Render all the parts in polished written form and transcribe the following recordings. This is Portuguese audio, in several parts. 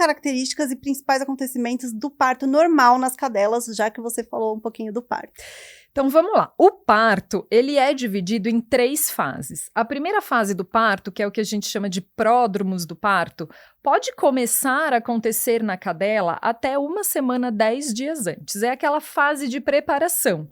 características e principais acontecimentos do parto normal nas cadelas, já que você falou um pouquinho do parto. Então vamos lá, o parto ele é dividido em 3 fases. A primeira fase do parto, que é o que a gente chama de pródromos do parto, pode começar a acontecer na cadela até 1 semana, 10 dias antes. É aquela fase de preparação,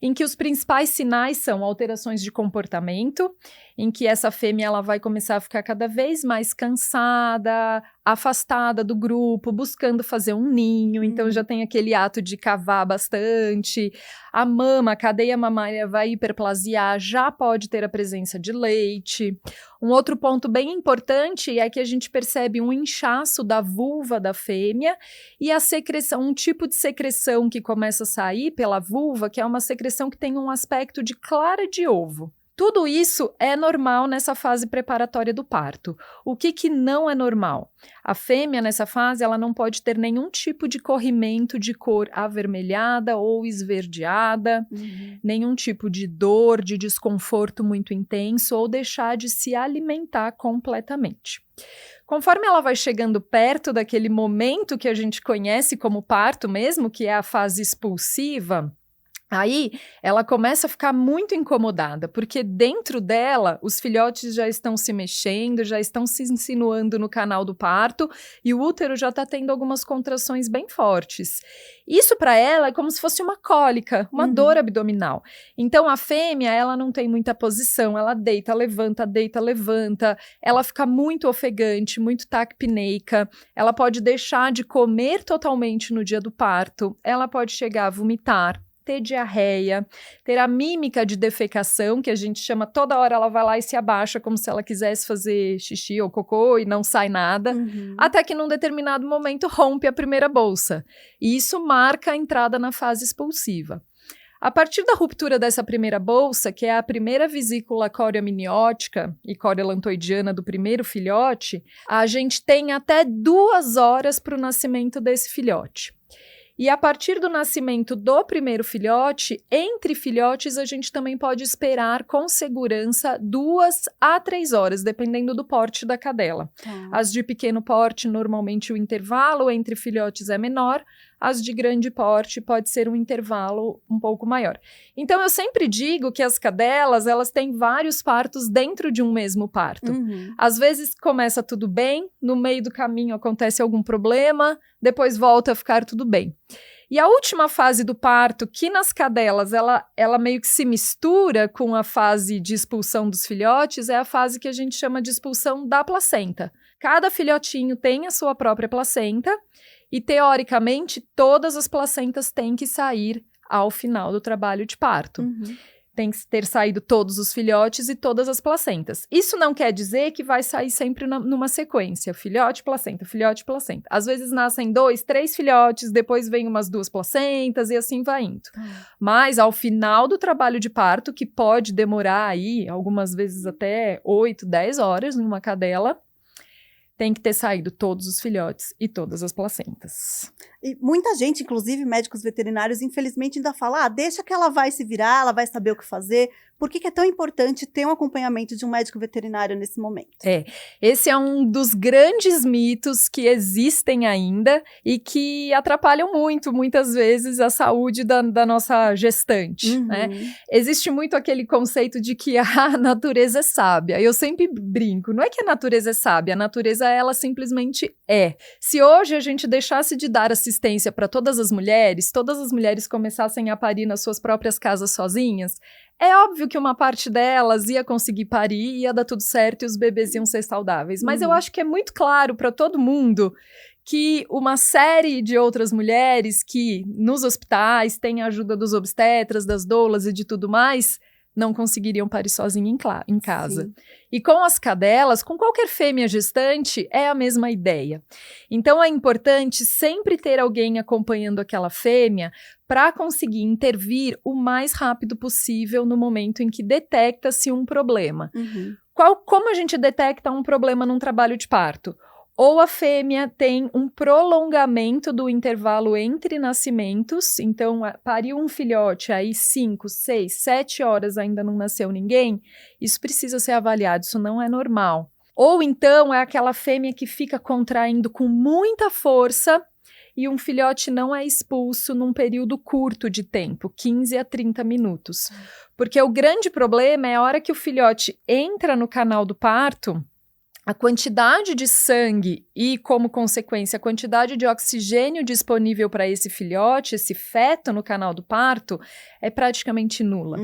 em que os principais sinais são alterações de comportamento, em que essa fêmea ela vai começar a ficar cada vez mais cansada, afastada do grupo, buscando fazer um ninho, então já tem aquele ato de cavar bastante, a mama, a cadeia mamária vai hiperplasiar, já pode ter a presença de leite. Um outro ponto bem importante é que a gente percebe um inchaço da vulva da fêmea e a secreção, um tipo de secreção que começa a sair pela vulva, que é uma secreção que tem um aspecto de clara de ovo. Tudo isso é normal nessa fase preparatória do parto. O que não é normal? A fêmea, nessa fase, ela não pode ter nenhum tipo de corrimento de cor avermelhada ou esverdeada, nenhum tipo de dor, de desconforto muito intenso ou deixar de se alimentar completamente. Conforme ela vai chegando perto daquele momento que a gente conhece como parto mesmo, que é a fase expulsiva, aí ela começa a ficar muito incomodada, porque dentro dela os filhotes já estão se mexendo, já estão se insinuando no canal do parto e o útero já está tendo algumas contrações bem fortes. Isso para ela é como se fosse uma cólica, uma dor abdominal. Então a fêmea, ela não tem muita posição, ela deita, levanta, ela fica muito ofegante, muito taquipneica, ela pode deixar de comer totalmente no dia do parto, ela pode chegar a vomitar, ter diarreia, ter a mímica de defecação, que a gente chama, toda hora ela vai lá e se abaixa como se ela quisesse fazer xixi ou cocô e não sai nada, até que num determinado momento rompe a primeira bolsa. E isso marca a entrada na fase expulsiva. A partir da ruptura dessa primeira bolsa, que é a primeira vesícula coreominiótica e coreolantoidiana do primeiro filhote, a gente tem até 2 horas para o nascimento desse filhote. E a partir do nascimento do primeiro filhote, entre filhotes, a gente também pode esperar com segurança 2 a 3 horas, dependendo do porte da cadela. As de pequeno porte, normalmente o intervalo entre filhotes é menor, as de grande porte pode ser um intervalo um pouco maior. Então, eu sempre digo que as cadelas, elas têm vários partos dentro de um mesmo parto. Às vezes começa tudo bem, no meio do caminho acontece algum problema, depois volta a ficar tudo bem. E a última fase do parto, que nas cadelas ela meio que se mistura com a fase de expulsão dos filhotes, é a fase que a gente chama de expulsão da placenta. Cada filhotinho tem a sua própria placenta e, teoricamente, todas as placentas têm que sair ao final do trabalho de parto. Tem que ter saído todos os filhotes e todas as placentas. Isso não quer dizer que vai sair sempre numa sequência, filhote, placenta, filhote, placenta. Às vezes nascem 2, 3 filhotes, depois vem umas 2 placentas e assim vai indo. Mas ao final do trabalho de parto, que pode demorar aí algumas vezes até 8, 10 horas numa cadela, tem que ter saído todos os filhotes e todas as placentas. E muita gente, inclusive médicos veterinários, infelizmente ainda fala, deixa que ela vai se virar, ela vai saber o que fazer. Por que é tão importante ter um acompanhamento de um médico veterinário nesse momento? Esse é um dos grandes mitos que existem ainda e que atrapalham muitas vezes a saúde da nossa gestante, né? Existe muito aquele conceito de que a natureza é sábia. Eu sempre brinco, não é que a natureza é sábia, a natureza ela simplesmente é. Se hoje a gente deixasse de dar assistência para todas as mulheres começassem a parir nas suas próprias casas sozinhas, é óbvio que uma parte delas ia conseguir parir, ia dar tudo certo e os bebês iam ser saudáveis. Mas eu acho que é muito claro para todo mundo que uma série de outras mulheres que nos hospitais têm a ajuda dos obstetras, das doulas e de tudo mais, não conseguiriam parir sozinha em casa. Sim. E com as cadelas, com qualquer fêmea gestante, é a mesma ideia. Então, é importante sempre ter alguém acompanhando aquela fêmea para conseguir intervir o mais rápido possível no momento em que detecta-se um problema. Como a gente detecta um problema num trabalho de parto? Ou a fêmea tem um prolongamento do intervalo entre nascimentos, então pariu um filhote, aí 5, 6, 7 horas ainda não nasceu ninguém, isso precisa ser avaliado, isso não é normal. Ou então é aquela fêmea que fica contraindo com muita força e um filhote não é expulso num período curto de tempo, 15 a 30 minutos. Porque o grande problema é a hora que o filhote entra no canal do parto, a quantidade de sangue e, como consequência, a quantidade de oxigênio disponível para esse filhote, esse feto no canal do parto, é praticamente nula.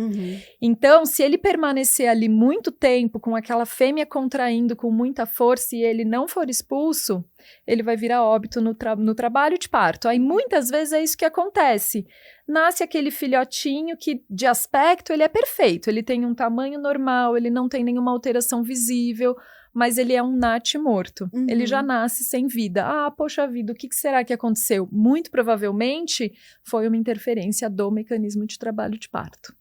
Então, se ele permanecer ali muito tempo com aquela fêmea contraindo com muita força e ele não for expulso, ele vai virar óbito no trabalho de parto. Aí, muitas vezes, é isso que acontece. Nasce aquele filhotinho que, de aspecto, ele é perfeito. Ele tem um tamanho normal, ele não tem nenhuma alteração visível, mas ele é um NAT morto. Ele já nasce sem vida. Ah, poxa vida, o que será que aconteceu? Muito provavelmente foi uma interferência do mecanismo de trabalho de parto.